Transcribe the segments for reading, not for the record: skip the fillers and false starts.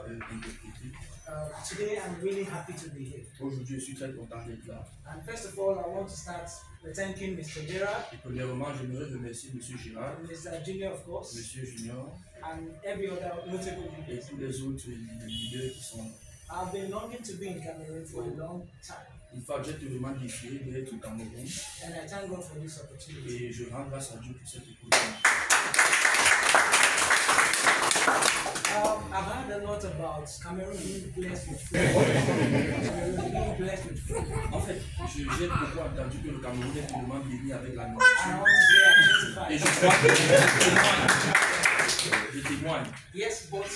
interpréter. Today I'm really happy to be here. Aujourd'hui, je suis très content d'être là. And first of all, I want to start by thanking Mr. Gerard, Et premièrement, j'aimerais remercier M. Girard, and Mr. Junior, of course, M. Junior and every other notable et leaders. tous les autres leaders qui sont là. I've been longing to be in Cameroon for a long time, Une fois que j'ai tellement désiré d'être au Cameroun and I thank God for this opportunity. et je rends grâce à Dieu pour cette opportunité. I've heard a lot about Cameroon being blessed with food. Cameroon being blessed with food. En fait, j'ai beaucoup entendu que le Cameroun est tellement béni avec la And I nourriture. want to say I Et je testify. crois que je témoigne. Yes, but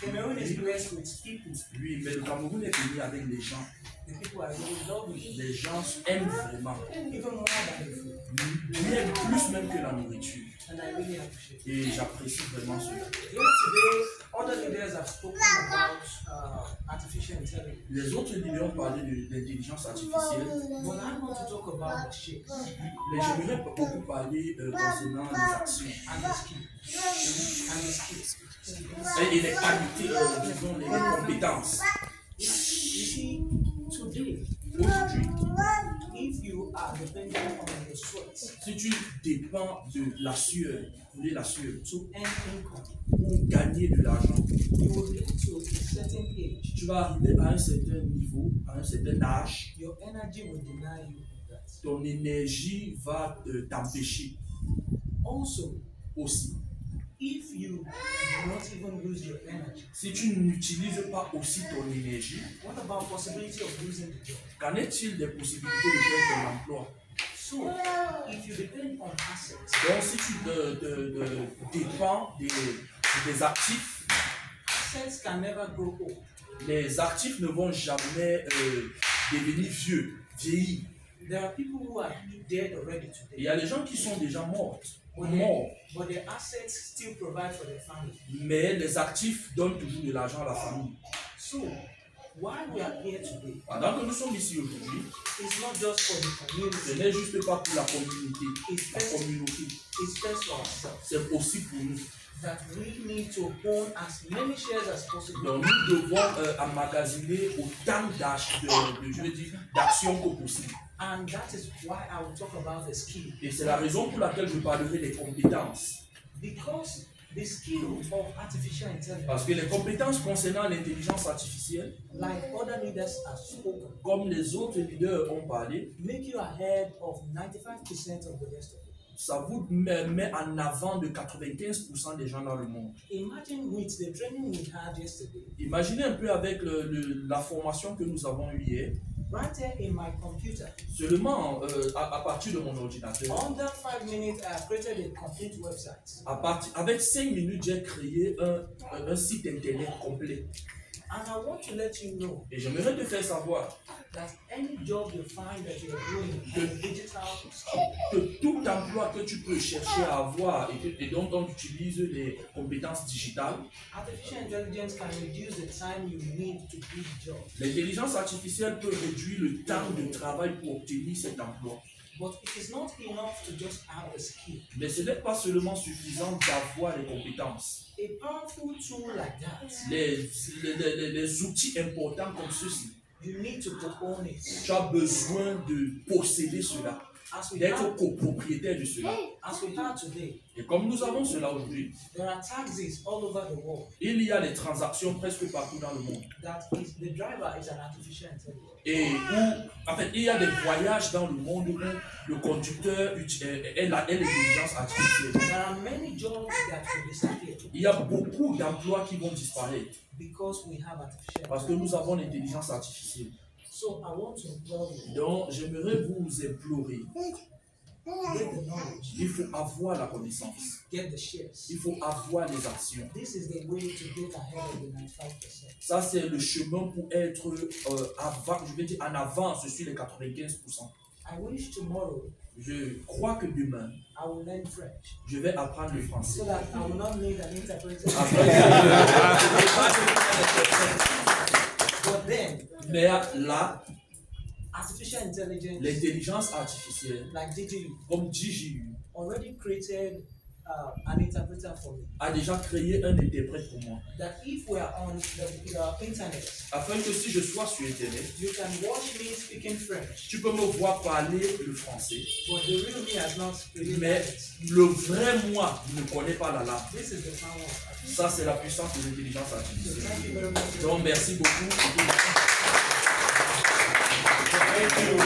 Cameroon is blessed with people. Oui, mais le Cameroun est béni avec les gens. The people are really lovely, Les gens aiment vraiment. even more than the food. Bien plus même que la nourriture. And I really appreciate it. Et j'apprécie vraiment cela. Here today, other leaders have spoken about artificial intelligence. Les autres leaders ont parlé de l'intelligence artificielle. But I want to talk about the shapes Mais j'aimerais beaucoup parler concernant les actions and the skills. And the skills. et les qualités, disons, les compétences. You see, today, Aujourd'hui, if you are dependent on your sweat si tu dépends de la sueur, de la sueur, to earn income, pour gagner de l'argent, you will get to a certain age. tu vas arriver à un certain niveau, à un certain âge, Your energy will deny you of that. ton énergie va t'empêcher Also, aussi. if you do not even use your energy, Si tu n'utilises pas aussi ton énergie, what about possibility of losing the job? qu'en est-il des possibilités de perdre ton emploi? So, if you depend on assets, Donc, si tu dépends des actifs, assets can never grow old. les actifs ne vont jamais devenir vieillir. There are people who are dead already Il today, y a des gens qui sont déjà morts, but their assets still provide for their family. mais les actifs donnent toujours de l'argent à la famille. So, why we are here today Pendant que nous sommes ici aujourd'hui, is not just for the ce community, n'est juste pas pour la communauté, it's first for ourselves. c'est aussi pour nous. That we need to own as many shares as possible. Donc nous devons emmagasiner autant d'actions que possible. And that is why I will talk about the skill. Et c'est la raison pour laquelle je parlerai des compétences. Because the skill of artificial intelligence, Parce que les compétences concernant l'intelligence artificielle, like other leaders have spoken, comme les autres leaders ont parlé, make you ahead of 95% of the rest of it. ça vous met en avant de 95% des gens dans le monde. Imagine with the training we had yesterday, Imaginez un peu avec la formation que nous avons eue hier, right here in my computer. seulement à partir de mon ordinateur, Under 5 minutes, I have created a complete website. avec 5 minutes, j'ai créé un site internet complet. And I want to let you know Et j'aimerais te faire savoir that any job you find that you're doing in digital skill, que tout emploi que tu peux chercher à avoir et dont on utilise les compétences digitales, artificial intelligence can reduce the time you need to do the job. l'intelligence artificielle peut réduire le temps de travail pour obtenir cet emploi. But it is not enough to just have a skill. Mais ce n'est pas seulement suffisant d'avoir les compétences. A powerful tool like that, Les outils importants comme ceux-ci, you need to own it. tu as besoin de posséder cela, d'être copropriétaire de cela. As we have today, Et comme nous avons cela aujourd'hui, there are taxis all over the world il y a des transactions presque partout dans le monde. that is the driver is an artificial intelligence. Et en fait, il y a des voyages dans le monde où le conducteur est l'intelligence artificielle. There are many jobs that will disappear Il y a beaucoup d'emplois qui vont disparaître because we have artificial parce que intelligence. nous avons l'intelligence artificielle. So I want to implore you, Donc, j'aimerais vous implorer, get the knowledge, il faut avoir la connaissance, get the shares. il faut avoir les actions. This is the way to get ahead of the 95%. Ça, c'est le chemin pour être en avance sur les 95%. I wish tomorrow Je crois que demain, I will learn French je vais apprendre le français. so that I will not need an interpreter. But then, Mais là, artificial intelligence, l'intelligence artificielle, like DGU, comme DJU, already created an interpreter for me. a déjà créé un interprète pour moi. That if we are on the internet, Afin que si je sois sur Internet, you can watch me speaking French. tu peux me voir parler le français. But the real me has not really Mais done it. le vrai moi ne connaît pas la langue. This is the power of artificial. Ça, c'est la puissance de l'intelligence So artificielle. thank you very much. Donc, merci beaucoup. Thank you.